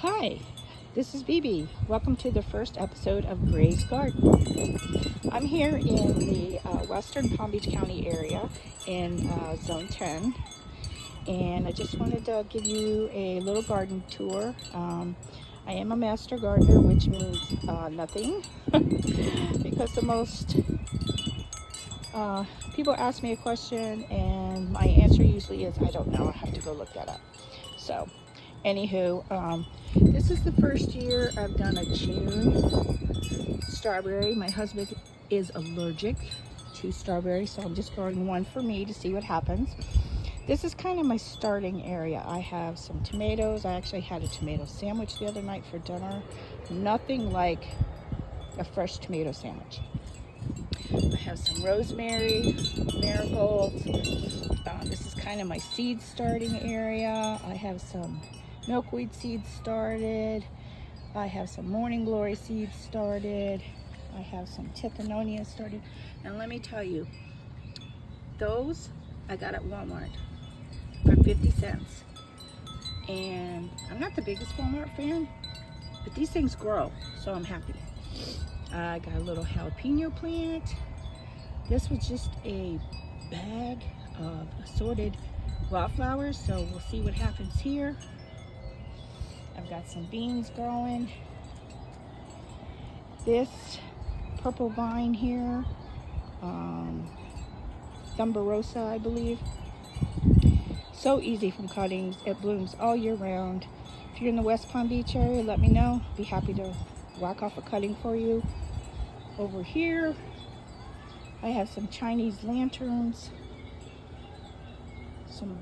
Hi, this is BB. Welcome to the first episode of Gray's Garden. I'm here in the western Palm Beach County area in Zone 10, and I just wanted to give you a little garden tour. I am a master gardener, which means nothing, because the most people ask me a question and my answer usually is I don't know. I have to go look that up. So anywho, this is the first year I've done a June strawberry. My husband is allergic to strawberry, so I'm just growing one for me to see what happens. This is kind of my starting area. I have some tomatoes. I actually had a tomato sandwich the other night for dinner. Nothing like a fresh tomato sandwich. I have some rosemary, marigolds. This is kind of my seed starting area. I have some milkweed seeds started. I have some morning glory seeds started. I have some tithinonia started. And let me tell you, those I got at Walmart for 50 cents. And I'm not the biggest Walmart fan, but these things grow, so I'm happy. I got a little jalapeno plant. This was just a bag of assorted wildflowers, so we'll see what happens here. I've got some beans growing. This purple vine here, Thumborosa, I believe. So easy from cuttings. It blooms all year round. If you're in the West Palm Beach area, let me know. Be happy to whack off a cutting for you. Over here, I have some Chinese lanterns, some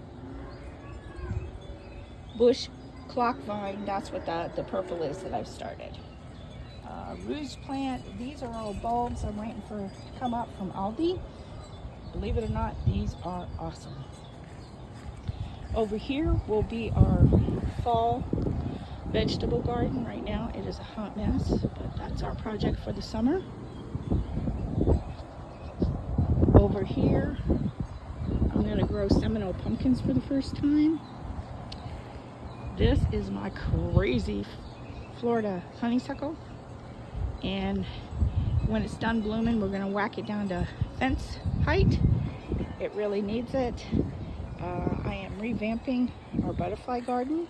bush clock vine. That's what the purple is that I've started. Rose plant. These are all bulbs I'm waiting for to come up from Aldi. Believe it or not, these are awesome. Over here will be our fall vegetable garden. Right now it is a hot mess, but that's our project for the summer. Over here, I'm going to grow Seminole pumpkins for the first time. This is my crazy Florida honeysuckle, and when it's done blooming, we're going to whack it down to fence height. It really needs it. I am revamping our butterfly garden.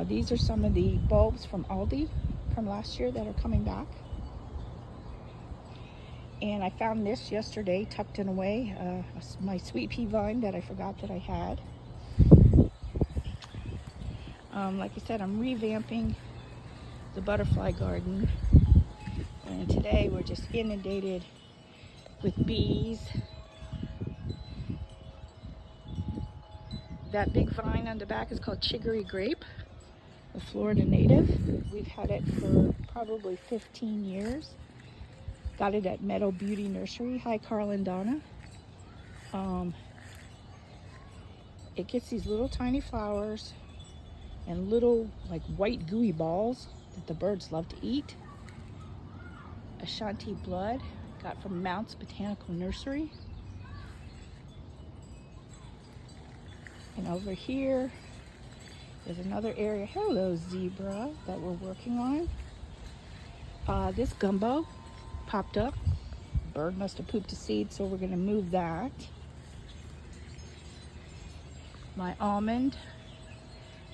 These are some of the bulbs from Aldi from last year that are coming back. And I found this yesterday tucked in away, my sweet pea vine that I forgot that I had. Like I said, I'm revamping the butterfly garden. And today we're just inundated with bees. That big vine on the back is called Chicory Grape, a Florida native. We've had it for probably 15 years. Got it at Meadow Beauty Nursery. Hi, Carl and Donna. It gets these little tiny flowers and little like white gooey balls that the birds love to eat. Ashanti Blood, got from Mounts Botanical Nursery. And over here is another area. Hello, zebra, that we're working on. This gumbo popped up. Bird must have pooped a seed, so we're going to move that. My almond.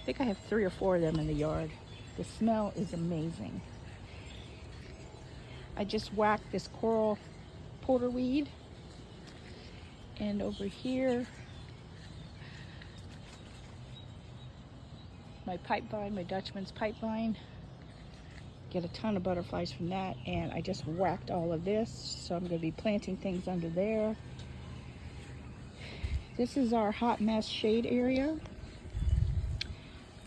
I think I have 3 or 4 of them in the yard. The smell is amazing. I just whacked this coral porterweed. And over here, my pipe vine, my Dutchman's pipe vine. Get a ton of butterflies from that, and I just whacked all of this, so I'm going to be planting things under there. This is our hot mess shade area.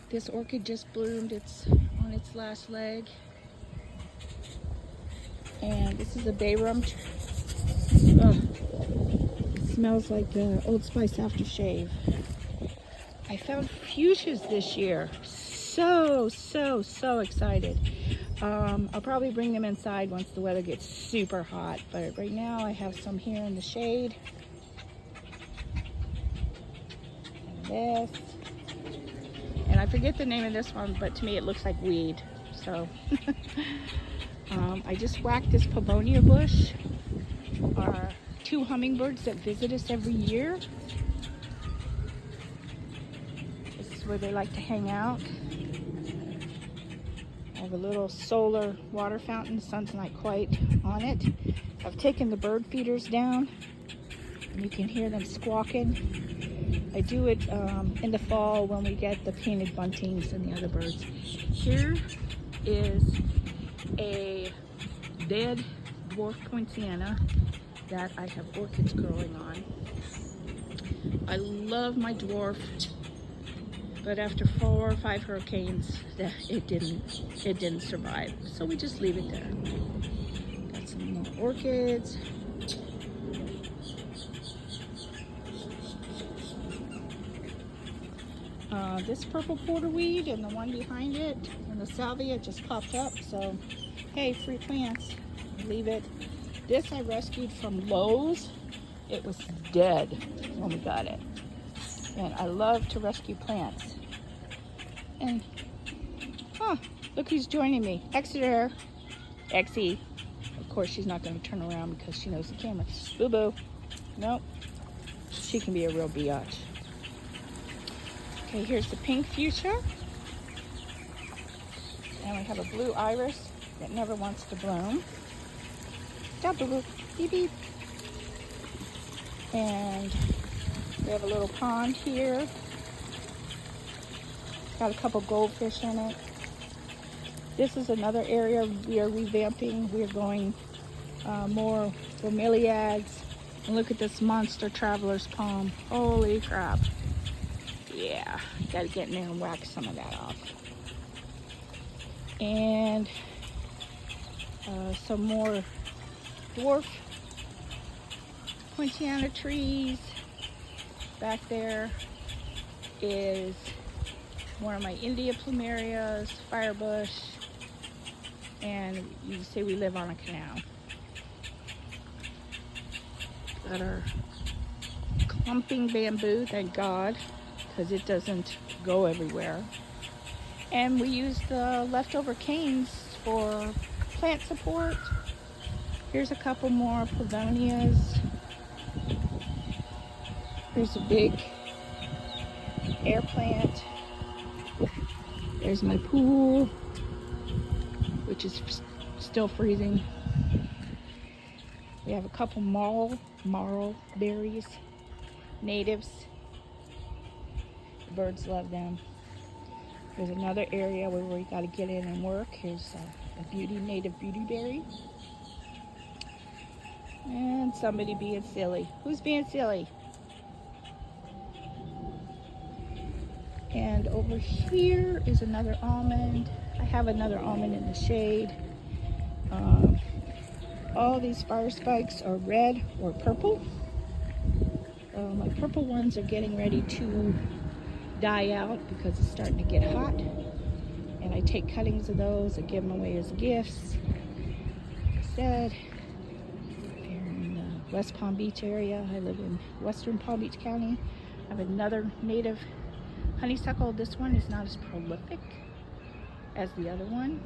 This orchid just bloomed. It's on its last leg. And this is a bayrum. It smells like Old Spice aftershave. I found fuchsias this year. So excited. I'll probably bring them inside once the weather gets super hot, but right now I have some here in the shade. And this. And I forget the name of this one, but to me it looks like weed. So I just whacked this Pavonia bush. Our 2 hummingbirds that visit us every year. This is where they like to hang out. I have a little solar water fountain. The sun's not quite on it. I've taken the bird feeders down, and you can hear them squawking. I do it in the fall when we get the painted buntings and the other birds. Here is a dead dwarf poinciana that I have orchids growing on. I love my dwarf, but after 4 or 5 hurricanes, it didn't survive. So we just leave it there. Got some more orchids. This purple porterweed and the one behind it and the salvia just popped up. So hey, free plants. Leave it. This I rescued from Lowe's. It was dead when we got it. And I love to rescue plants. And, look who's joining me. Exeter. Exie. Of course, she's not going to turn around because she knows the camera. Boo-boo. Nope. She can be a real biatch. Okay, here's the pink fuchsia. And we have a blue iris that never wants to bloom. Stop, boo-boo. Beep, beep. And we have a little pond here. It's got a couple goldfish in it. This is another area we are revamping. We're going more bromeliads. And look at this monster traveler's palm. Holy crap. Yeah, gotta get in there and whack some of that off. And some more dwarf poinciana trees. Back there is one of my India plumerias, firebush, and you say we live on a canal. Got our clumping bamboo, thank God, because it doesn't go everywhere. And we use the leftover canes for plant support. Here's a couple more Pavonias. Here's a big air plant. There's my pool, which is still freezing. We have a couple marl berries, natives. The birds love them. There's another area where we got to get in and work. Here's a native beauty berry. And somebody being silly. Who's being silly? And over here is another almond. I have another almond in the shade. All these fire spikes are red or purple. My purple ones are getting ready to die out because it's starting to get hot. And I take cuttings of those and give them away as gifts. Like I said, here in the West Palm Beach area, I live in Western Palm Beach County. I have another native honeysuckle. This one is not as prolific as the other one.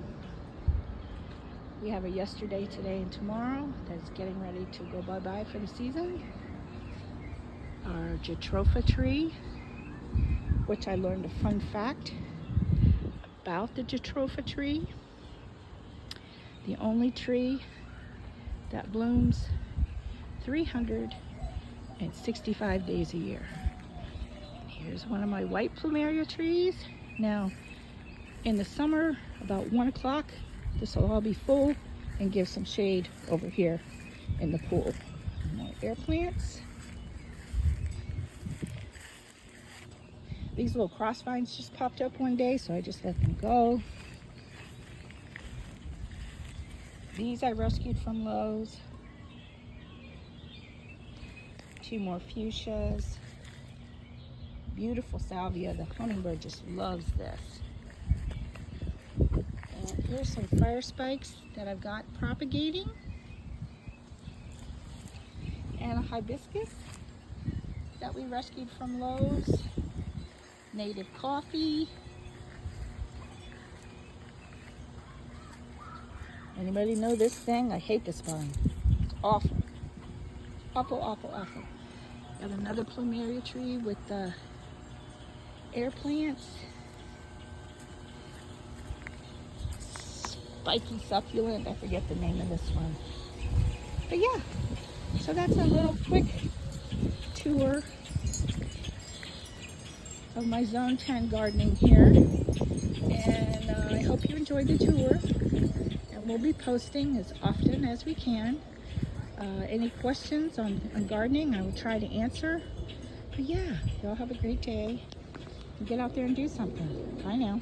We have a yesterday, today, and tomorrow that's getting ready to go bye-bye for the season. Our Jatropha tree, which I learned a fun fact about the Jatropha tree. The only tree that blooms 365 days a year. Here's one of my white plumeria trees. Now, in the summer, about 1 o'clock, this will all be full and give some shade over here in the pool. More air plants. These little crossvines just popped up one day, so I just let them go. These I rescued from Lowe's. 2 more fuchsias. Beautiful salvia. The hummingbird just loves this. And here's some fire spikes that I've got propagating. And a hibiscus that we rescued from Lowe's. Native coffee. Anybody know this thing? I hate this vine. Awful. Awful, awful, awful. Got another plumeria tree with air plants. Spiky succulent. I forget the name of this one. But yeah, so that's a little quick tour of my Zone 10 gardening here. And I hope you enjoyed the tour. And we'll be posting as often as we can. Any questions on gardening, I will try to answer. But yeah, y'all have a great day. Get out there and do something. Bye now.